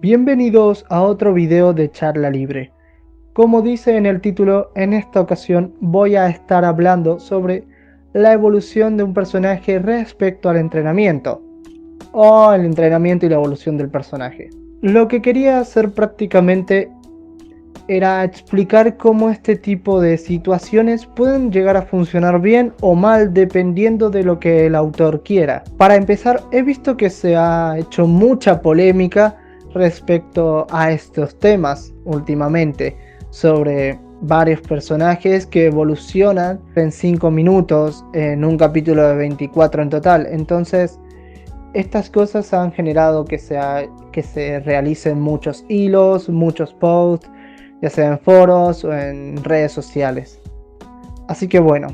Bienvenidos a otro video de Charla Libre. Como dice en el título, en esta ocasión voy a estar hablando sobre la evolución de un personaje respecto al entrenamiento, o el entrenamiento y la evolución del personaje. Lo que quería hacer prácticamente era explicar cómo este tipo de situaciones pueden llegar a funcionar bien o mal dependiendo de lo que el autor quiera. Para empezar, he visto que se ha hecho mucha polémica respecto a estos temas últimamente, sobre varios personajes que evolucionan en 5 minutos en un capítulo de 24 en total. Entonces, estas cosas han generado que se realicen muchos hilos, muchos posts, ya sea en foros o en redes sociales. Así que bueno,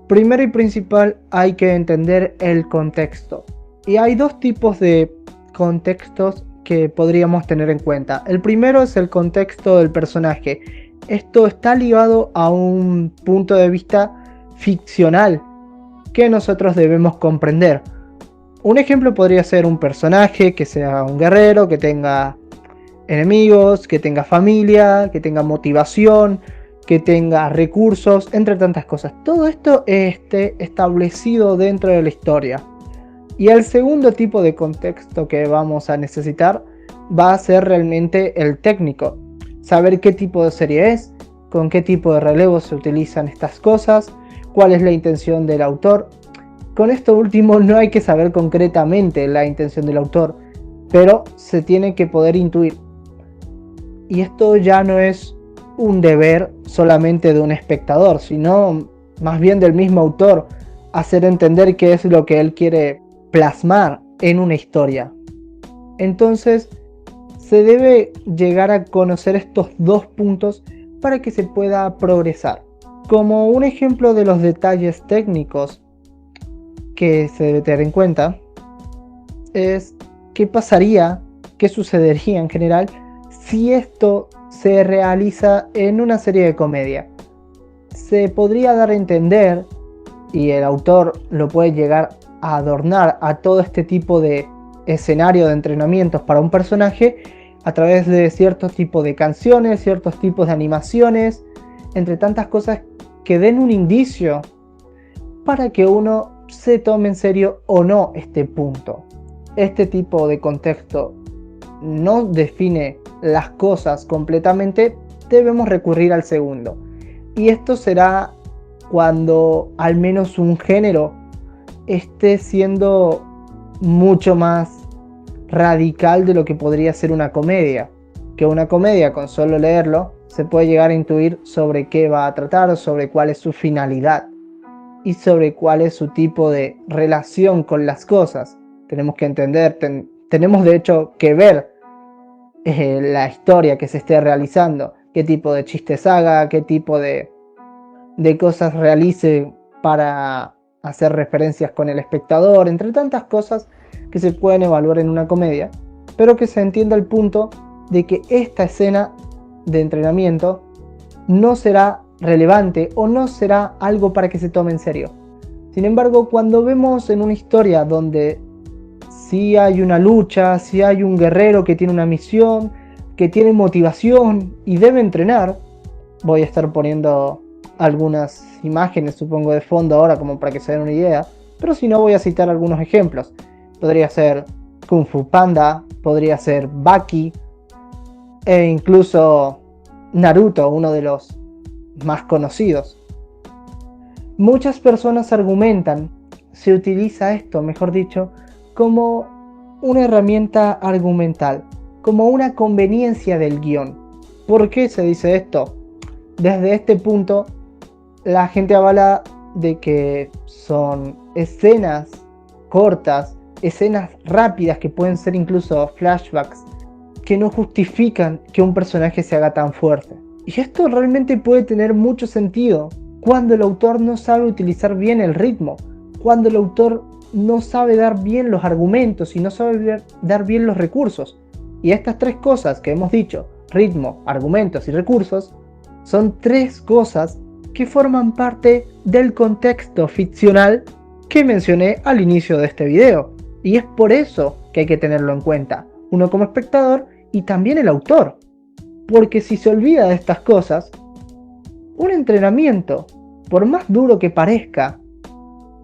primero y principal hay que entender el contexto. Y hay dos tipos de contextos que podríamos tener en cuenta. El primero es el contexto del personaje. Esto está ligado a un punto de vista ficcional que nosotros debemos comprender. Un ejemplo podría ser un personaje que sea un guerrero, que tenga enemigos, que tenga familia, que tenga motivación, que tenga recursos, entre tantas cosas. Todo esto esté establecido dentro de la historia. Y el segundo tipo de contexto que vamos a necesitar va a ser realmente el técnico. Saber qué tipo de serie es, con qué tipo de relevo se utilizan estas cosas, cuál es la intención del autor. Con esto último no hay que saber concretamente la intención del autor, pero se tiene que poder intuir. Y esto ya no es un deber solamente de un espectador, sino más bien del mismo autor, hacer entender qué es lo que él quiere plasmar en una historia. Entonces, se debe llegar a conocer estos dos puntos para que se pueda progresar. Como un ejemplo de los detalles técnicos que se debe tener en cuenta, es qué pasaría, qué sucedería en general si esto se realiza en una serie de comedia. Se podría dar a entender, y el autor lo puede llegar a adornar a todo este tipo de escenario de entrenamientos para un personaje a través de ciertos tipos de canciones, ciertos tipos de animaciones, entre tantas cosas que den un indicio para que uno se tome en serio o no este punto. Este tipo de contexto no define las cosas completamente, debemos recurrir al segundo. Y esto será cuando al menos un género esté siendo mucho más radical de lo que podría ser una comedia. Que una comedia, con solo leerlo, se puede llegar a intuir sobre qué va a tratar, sobre cuál es su finalidad y sobre cuál es su tipo de relación con las cosas. Tenemos que entender, tenemos de hecho que ver la historia que se esté realizando, qué tipo de chistes haga, qué tipo de cosas realice para hacer referencias con el espectador, entre tantas cosas que se pueden evaluar en una comedia, pero que se entienda el punto de que esta escena de entrenamiento no será relevante o no será algo para que se tome en serio. Sin embargo, cuando vemos en una historia donde sí hay una lucha, sí hay un guerrero que tiene una misión, que tiene motivación y debe entrenar, voy a estar poniendo algunas imágenes supongo de fondo ahora como para que se den una idea, pero si no voy a citar algunos ejemplos. Podría ser Kung Fu Panda, podría ser Baki e incluso Naruto, uno de los más conocidos. Muchas personas argumentan, se utiliza esto, mejor dicho, como una herramienta argumental, como una conveniencia del guión. ¿Por qué se dice esto? Desde este punto, la gente avala de que son escenas cortas, escenas rápidas que pueden ser incluso flashbacks, que no justifican que un personaje se haga tan fuerte. Y esto realmente puede tener mucho sentido cuando el autor no sabe utilizar bien el ritmo, cuando el autor no sabe dar bien los argumentos y no sabe dar bien los recursos. Y estas tres cosas que hemos dicho, ritmo, argumentos y recursos, son tres cosas que forman parte del contexto ficcional que mencioné al inicio de este video. Y es por eso que hay que tenerlo en cuenta, uno como espectador y también el autor. Porque si se olvida de estas cosas, un entrenamiento, por más duro que parezca,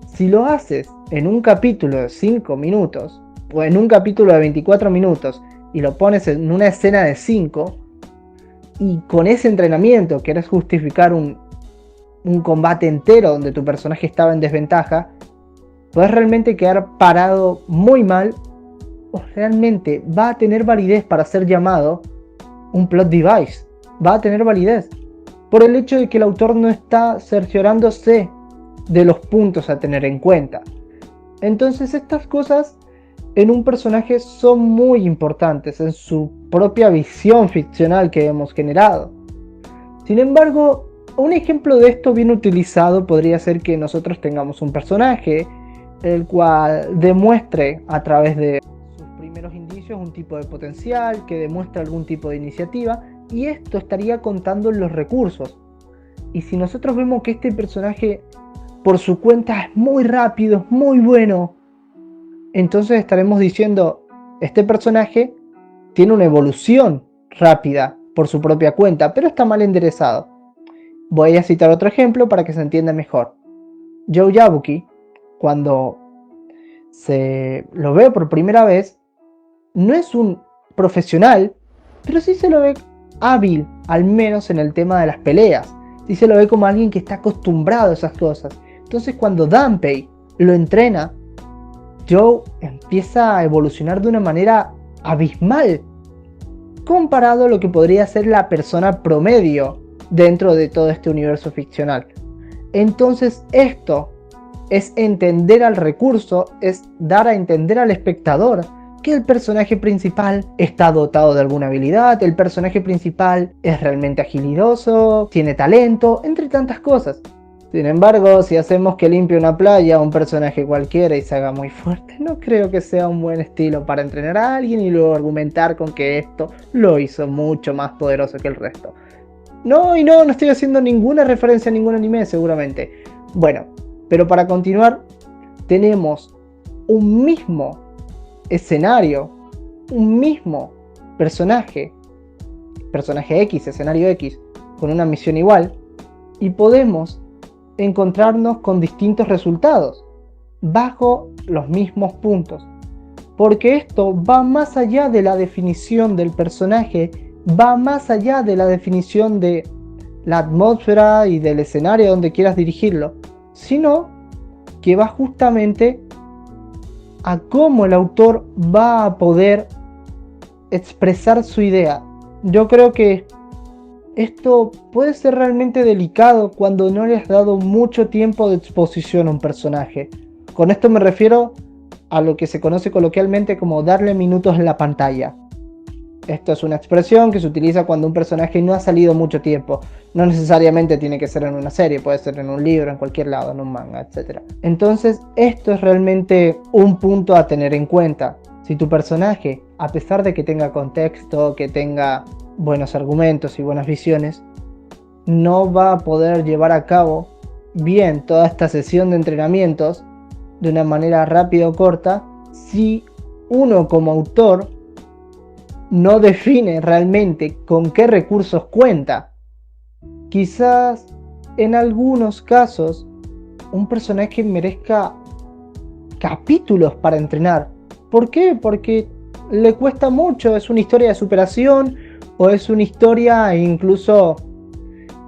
si lo haces en un capítulo de 5 minutos o en un capítulo de 24 minutos y lo pones en una escena de 5, y con ese entrenamiento querés justificar un combate entero donde tu personaje estaba en desventaja, puedes realmente quedar parado muy mal, o realmente va a tener validez para ser llamado un plot device. Va a tener validez por el hecho de que el autor no está cerciorándose de los puntos a tener en cuenta. Entonces estas cosas en un personaje son muy importantes en su propia visión ficcional que hemos generado. Sin embargo, un ejemplo de esto bien utilizado podría ser que nosotros tengamos un personaje el cual demuestre a través de sus primeros indicios un tipo de potencial, que demuestre algún tipo de iniciativa, y esto estaría contando los recursos. Y si nosotros vemos que este personaje por su cuenta es muy rápido, es muy bueno, entonces estaremos diciendo, este personaje tiene una evolución rápida por su propia cuenta, pero está mal enderezado. Voy a citar otro ejemplo para que se entienda mejor. Joe Yabuki, cuando se lo ve por primera vez, no es un profesional, pero sí se lo ve hábil, al menos en el tema de las peleas. Sí se lo ve como alguien que está acostumbrado a esas cosas. Entonces cuando Danpei lo entrena, Joe empieza a evolucionar de una manera abismal, comparado a lo que podría ser la persona promedio dentro de todo este universo ficcional. Entonces esto es entender al recurso, es dar a entender al espectador que el personaje principal está dotado de alguna habilidad, el personaje principal es realmente agilidoso, tiene talento, entre tantas cosas. Sin embargo, si hacemos que limpie una playa a un personaje cualquiera y se haga muy fuerte, no creo que sea un buen estilo para entrenar a alguien y luego argumentar con que esto lo hizo mucho más poderoso que el resto. No estoy haciendo ninguna referencia a ningún anime seguramente. Bueno, pero para continuar, tenemos un mismo escenario, un mismo personaje X, escenario X, con una misión igual, y podemos encontrarnos con distintos resultados, bajo los mismos puntos. Porque esto va más allá de la definición del personaje, va más allá de la definición de la atmósfera y del escenario donde quieras dirigirlo, sino que va justamente a cómo el autor va a poder expresar su idea. Yo creo que esto puede ser realmente delicado cuando no le has dado mucho tiempo de exposición a un personaje. Con esto me refiero a lo que se conoce coloquialmente como darle minutos en la pantalla. Esto es una expresión que se utiliza cuando un personaje no ha salido mucho tiempo. No necesariamente tiene que ser en una serie, puede ser en un libro, en cualquier lado, en un manga, etc. Entonces, esto es realmente un punto a tener en cuenta. Si tu personaje, a pesar de que tenga contexto, que tenga buenos argumentos y buenas visiones, no va a poder llevar a cabo bien toda esta sesión de entrenamientos de una manera rápida o corta, si uno como autor no define realmente con qué recursos cuenta. Quizás en algunos casos un personaje merezca capítulos para entrenar. ¿Por qué? Porque le cuesta mucho, es una historia de superación o es una historia incluso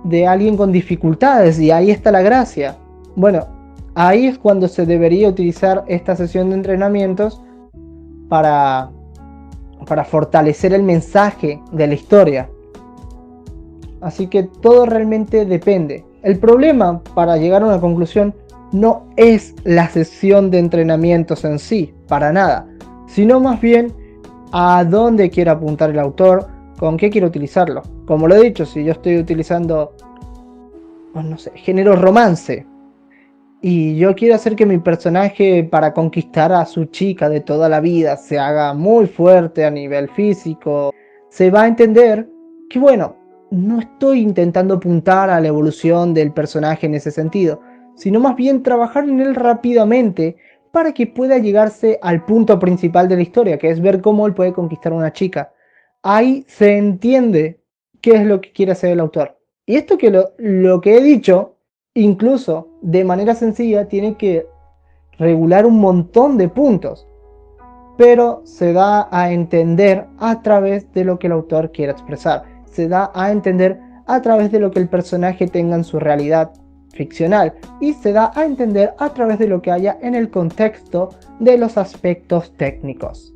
de alguien con dificultades, y ahí está la gracia. Bueno, ahí es cuando se debería utilizar esta sesión de entrenamientos para fortalecer el mensaje de la historia. Así que todo realmente depende. El problema, para llegar a una conclusión, no es la sesión de entrenamientos en sí, para nada, sino más bien a dónde quiere apuntar el autor, con qué quiere utilizarlo. Como lo he dicho, si yo estoy utilizando, no sé, género romance, y yo quiero hacer que mi personaje, para conquistar a su chica de toda la vida, se haga muy fuerte a nivel físico, se va a entender que, bueno, no estoy intentando apuntar a la evolución del personaje en ese sentido, sino más bien trabajar en él rápidamente para que pueda llegarse al punto principal de la historia, que es ver cómo él puede conquistar a una chica. ahí se entiende qué es lo que quiere hacer el autor. Y esto que lo que he dicho, incluso de manera sencilla, tiene que regular un montón de puntos, pero se da a entender a través de lo que el autor quiere expresar. Se da a entender a través de lo que el personaje tenga en su realidad ficcional y se da a entender a través de lo que haya en el contexto de los aspectos técnicos.